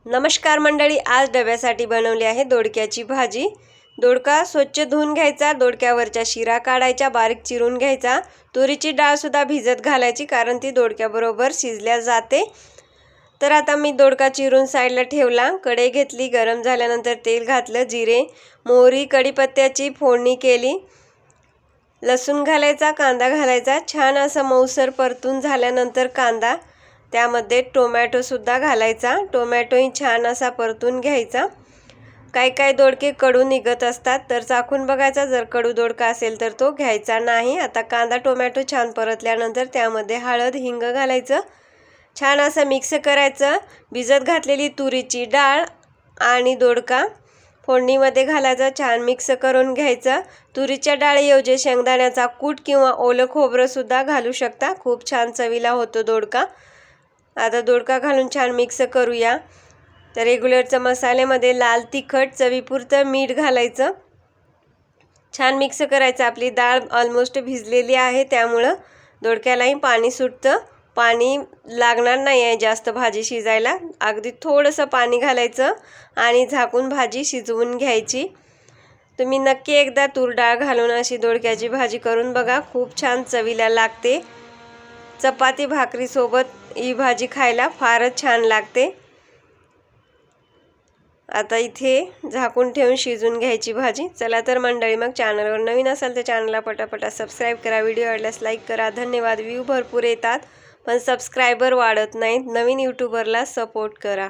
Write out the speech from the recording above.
नमस्कार मंडळी, आज डब्यासाठी बनवली आहे दोडक्याची भाजी। दोडका स्वच्छ धुवून घ्यायचा, दोडक्यावरच्या शिरा काढायच्या, बारीक चिरून घ्यायचा। तुरीची डाळ सुद्धा भिजत घालायची कारण ती दोडक्याबरोबर शिजल्या जाते। तर आता मी दोडका चिरून साईडला ठेवला। कढई घेतली, गरम झाल्यानंतर तेल घातलं, जिरे मोहरी कढीपत्त्याची फोडणी केली, लसूण घालायचा, कांदा घालायचा। छान असा मऊसर परतून झाल्यानंतर कांदा, त्यामध्ये टोमॅटो सुद्धा घालायचा। टोमॅटोही छान असा परतून घ्यायचा। काही दोडके कडू निघत असतात, तर चाखून बघायचा, जर कडू दोडका असेल तर तो घ्यायचा नाही। आता कांदा टोमॅटो छान परतल्यानंतर त्यामध्ये हळद हिंग घालायचं, छान असं मिक्स करायचं। भिजत घातलेली तुरीची डाळ आणि दोडका फोडणीमध्ये घालायचा, छान मिक्स करून घ्यायचं। तुरीच्या डाळीऐवजी शेंगदाण्याचा कूट किंवा ओलं खोबरं सुद्धा घालू शकता, खूप छान चवीला होतो दोडका। आता दोडका घालून छान मिक्स करूया। तर रेग्युलरच्या मसाल्यामध्ये लाल तिखट, चवीपुरतं मीठ घालायचं, छान मिक्स करायचं। आपली डाळ ऑलमोस्ट भिजलेली आहे, त्यामुळं दोडक्यालाही पाणी सुटतं, पाणी लागणार नाही आहे जास्त भाजी शिजायला। अगदी थोडंसं पाणी घालायचं आणि झाकून भाजी शिजवून घ्यायची। तुम्ही नक्की एकदा तूर डाळ घालून अशी दोडक्याची भाजी करून बघा, खूप छान चवीला लागते। चपाती भाकरी सोबत ही भाजी खायला फारच छान लागते। आता इथे झाकून ठेवून शिजून घ्यायची भाजी। चला तर मंडळी, मग चॅनलवर नवीन असाल तर चॅनलला पटापटा सबस्क्राईब करा, व्हिडिओ आवडल्यास लाईक करा। धन्यवाद। व्ह्यू भरपूर येतात पण सबस्क्रायबर वाढत नाहीत, नवीन यूट्यूबरला सपोर्ट करा।